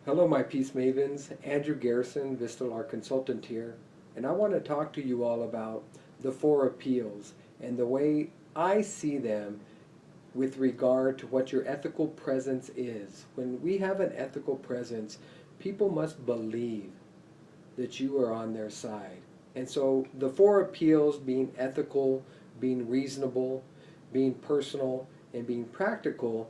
Hello, my peace mavens. Andrew Garrison, Vistalar Consultant here, and I want to talk to you all about the four appeals and the way I see them with regard to what your ethical presence is. When we have an ethical presence, people must believe that you are on their side. And so the four appeals, being ethical, being reasonable, being personal, and being practical,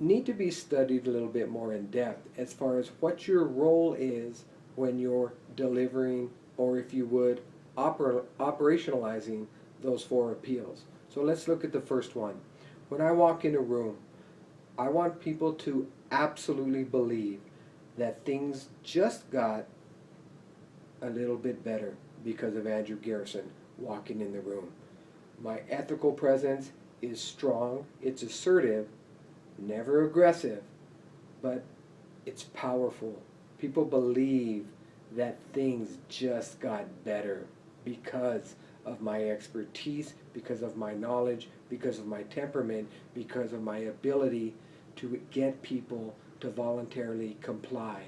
need to be studied a little bit more in depth as far as what your role is when you're delivering, or if you would, operationalizing those four appeals. So let's look at the first one. When I walk in a room, I want people to absolutely believe that things just got a little bit better because of Andrew Garrison walking in the room. My ethical presence is strong, it's assertive, never aggressive, but it's powerful. People believe that things just got better because of my expertise, because of my knowledge, because of my temperament, because of my ability to get people to voluntarily comply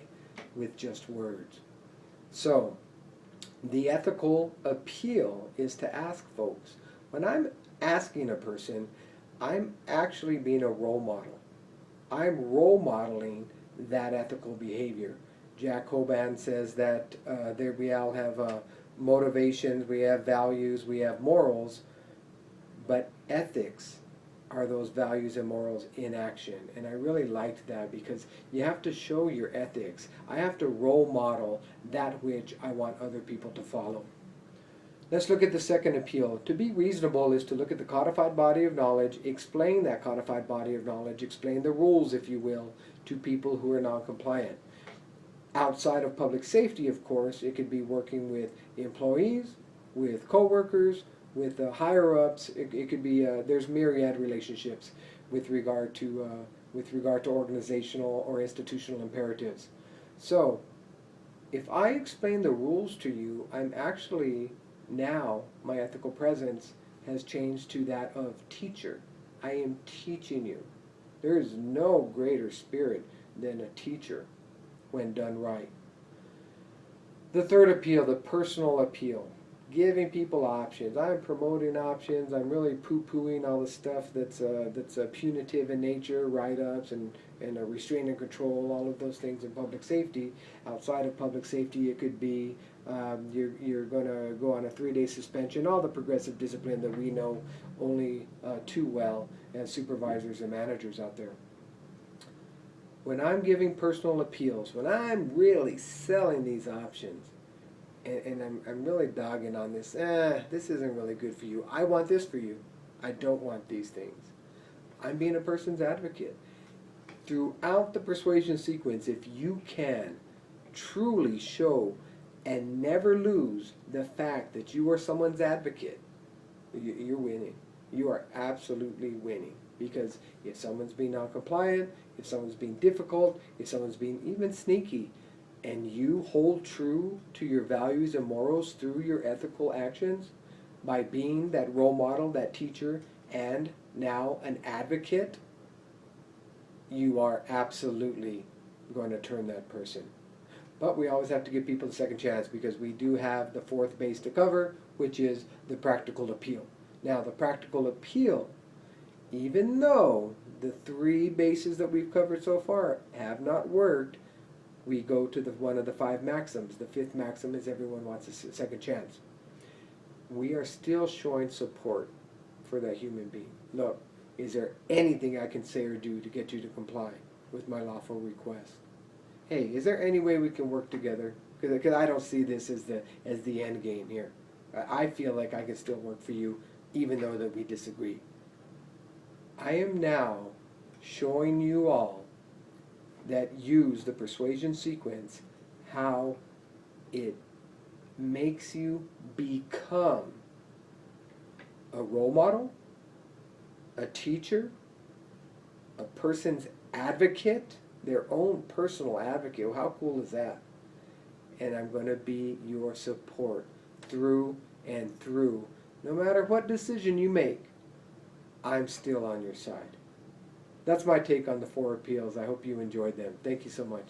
with just words. So, the ethical appeal is to ask folks, when I'm asking a person, I'm actually being a role model. I'm role modeling that ethical behavior. Jack Hoban says that there we all have motivations, we have values, we have morals, but ethics are those values and morals in action. And I really liked that because you have to show your ethics. I have to role model that which I want other people to follow. Let's look at the second appeal. To be reasonable is to look at the codified body of knowledge, explain that codified body of knowledge, explain the rules, if you will, to people who are non-compliant. Outside of public safety, of course, it could be working with employees, with coworkers, with higher-ups. It could be there's myriad relationships with regard to organizational or institutional imperatives. So, if I explain the rules to you, I'm actually now my ethical presence has changed to that of teacher. I am teaching you. There is no greater spirit than a teacher when done right. The third appeal, the personal appeal, giving people options. I'm promoting options. I'm really poo-pooing all the stuff that's punitive in nature, write-ups and restraint and control, all of those things in public safety. Outside of public safety, it could be you're going to go on a 3-day suspension, all the progressive discipline that we know only too well as supervisors and managers out there. When I'm giving personal appeals, when I'm really selling these options, and I'm really dogging on this, this isn't really good for you. I want this for you. I don't want these things. I'm being a person's advocate. Throughout the persuasion sequence, if you can truly show and never lose the fact that you are someone's advocate, you're winning. You are absolutely winning. Because if someone's being non-compliant, if someone's being difficult, if someone's being even sneaky, and you hold true to your values and morals through your ethical actions by being that role model, that teacher, and now an advocate, you are absolutely going to turn that person. But we always have to give people a second chance because we do have the fourth base to cover, which is the practical appeal. Now, the practical appeal, even though the 3 bases that we've covered so far have not worked, we go to one of the 5 maxims. The 5th maxim is everyone wants a second chance. We are still showing support for that human being. Look, is there anything I can say or do to get you to comply with my lawful request? Hey, is there any way we can work together? Because I don't see this as the end game here. I feel like I can still work for you even though that we disagree. I am now showing you all that use the persuasion sequence how it makes you become a role model, a teacher, a person's advocate, their own personal advocate. How cool is that? And I'm going to be your support through and through. No matter what decision you make, I'm still on your side. that's my take on the 4 appeals. I hope you enjoyed them. Thank you so much.